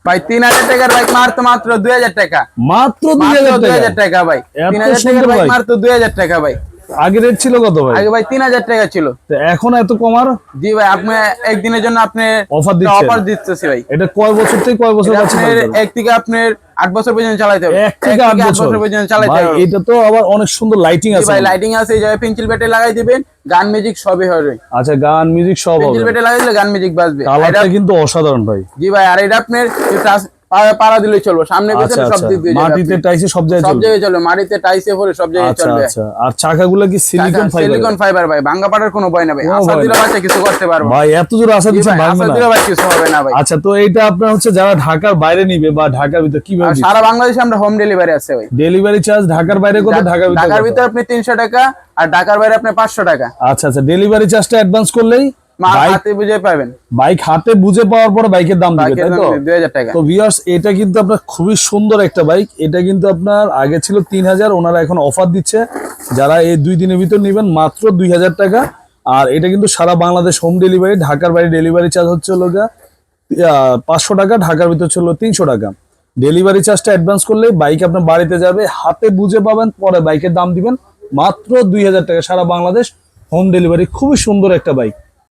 ভাই 3000 টাকার বাইক মাত্র 2000 টাকা। মাত্র 2000 টাকা ভাই। 3000 টাকার বাইক মাত্র 2000 টাকা ভাই। আগে রেট ছিল কত ভাই? আগে ভাই 3000 টাকা ছিল। তো এখন এত কমার? জি ভাই, আপনি একদিনের জন্য আপনি অফার দিতেছি ভাই। এটা কয় বছর থেকে কয় বছর আছে? এক থেকে আপনার 8 বছর পর্যন্ত চালাতে হবে। 1 থেকে 8 বছর পর্যন্ত চালাতে হবে। এটা তো আবার অনেক সুন্দর লাইটিং আছে ভাই। লাইটিং আছে, এই জায়গায় পেন্সিল ব্যাটারি লাগাই দিবেন, গান মিউজিক সবই হবে। আচ্ছা, গান মিউজিক সব হবে। পেন্সিল ব্যাটারি লাগাই দিলে গান মিউজিক বাজবে। কালারটা কিন্তু অসাধারণ ভাই। জি ভাই, আর এটা আপনার পাড়া দিলেই চলবে, সামনে পিছনে সব দিক দিয়ে মাটিতে টাইসে সব জায়গায় চলবে, মাটিতে টাইসে পরে সব জায়গায় চলবে। আচ্ছা, আর চাকাগুলো কি সিলিকন ফাইবার ভাই, ভাঙা পাড়ার কোনো ভয় না ভাই। আশা দিলে বাচ্চা কিছু করতে পারবে ভাই, এত জোরে আশা দিচ্ছেন ভাঙবে না? আশা দিলে ভাই কিছু হবে না ভাই। আচ্ছা, তো এইটা আপনার হচ্ছে যারা ঢাকার বাইরে নিবে বা ঢাকার ভিতর কিভাবে? সারা বাংলাদেশে আমরা হোম ডেলিভারি আছে ভাই। ডেলিভারি চার্জ ঢাকার বাইরে কত? ঢাকার ভিতরে আপনি 300 টাকা, আর ঢাকার বাইরে আপনি 500 টাকা। আচ্ছা, ডেলিভারি চার্জটা অ্যাডভান্স করলেই হাতে বুঝে পাবেন। বাইক হাতে বুঝে পাওয়ার পরে বাইকের দাম দিবে, তাই তো? 2000 টাকা। তো ভিউয়ার্স, এটা কিন্তু আপনার খুবই সুন্দর একটা বাইক। এটা কিন্তু আপনার আগে ছিল 3000, ওনারা এখন অফার দিচ্ছে। যারা এই 2 দিনের ভিতর নেবেন মাত্র 2000 টাকা। আর এটা কিন্তু সারা বাংলাদেশ হোম ডেলিভারি। ঢাকার বাইরে ডেলিভারি চার্জ হচ্ছে 500 টাকা, ঢাকার ভিতর ছিল 300 টাকা। ডেলিভারি চার্জটা অ্যাডভান্স করলেই বাইক আপনার বাড়িতে যাবে, হাতে বুঝে পাবেন, পরে বাইকের দাম দিবেন মাত্র 2000 টাকা। সারা বাংলাদেশ হোম ডেলিভারি। খুবই সুন্দর একটা বাইক।